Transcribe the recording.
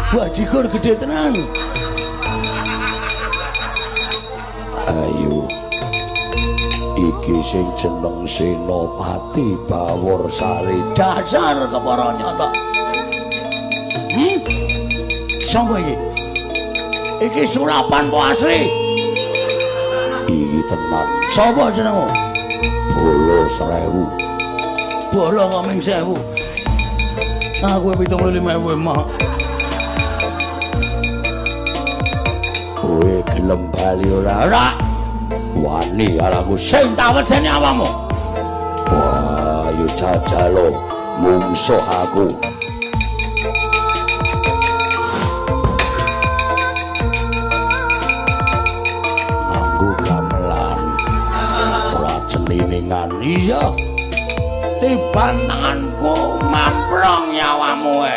bajigur gede tenan. Ayo iki sing jeneng Senopati Baworsari dasar kepara nyata. Sapa iki? Iki surapan po asli. Iki tenan. Sapa jenengmu? Bolo 1000. Bolo kok ming 1000. Aku 75.000 emang. Kowe gelem bali ora? Wani karo sing tak wedeni awakmu. Wah, ayo jajalo mungsuh aku. Nganggo gamelan. Ora ceniningan iya. Tiban tanganku mamprong nyawamu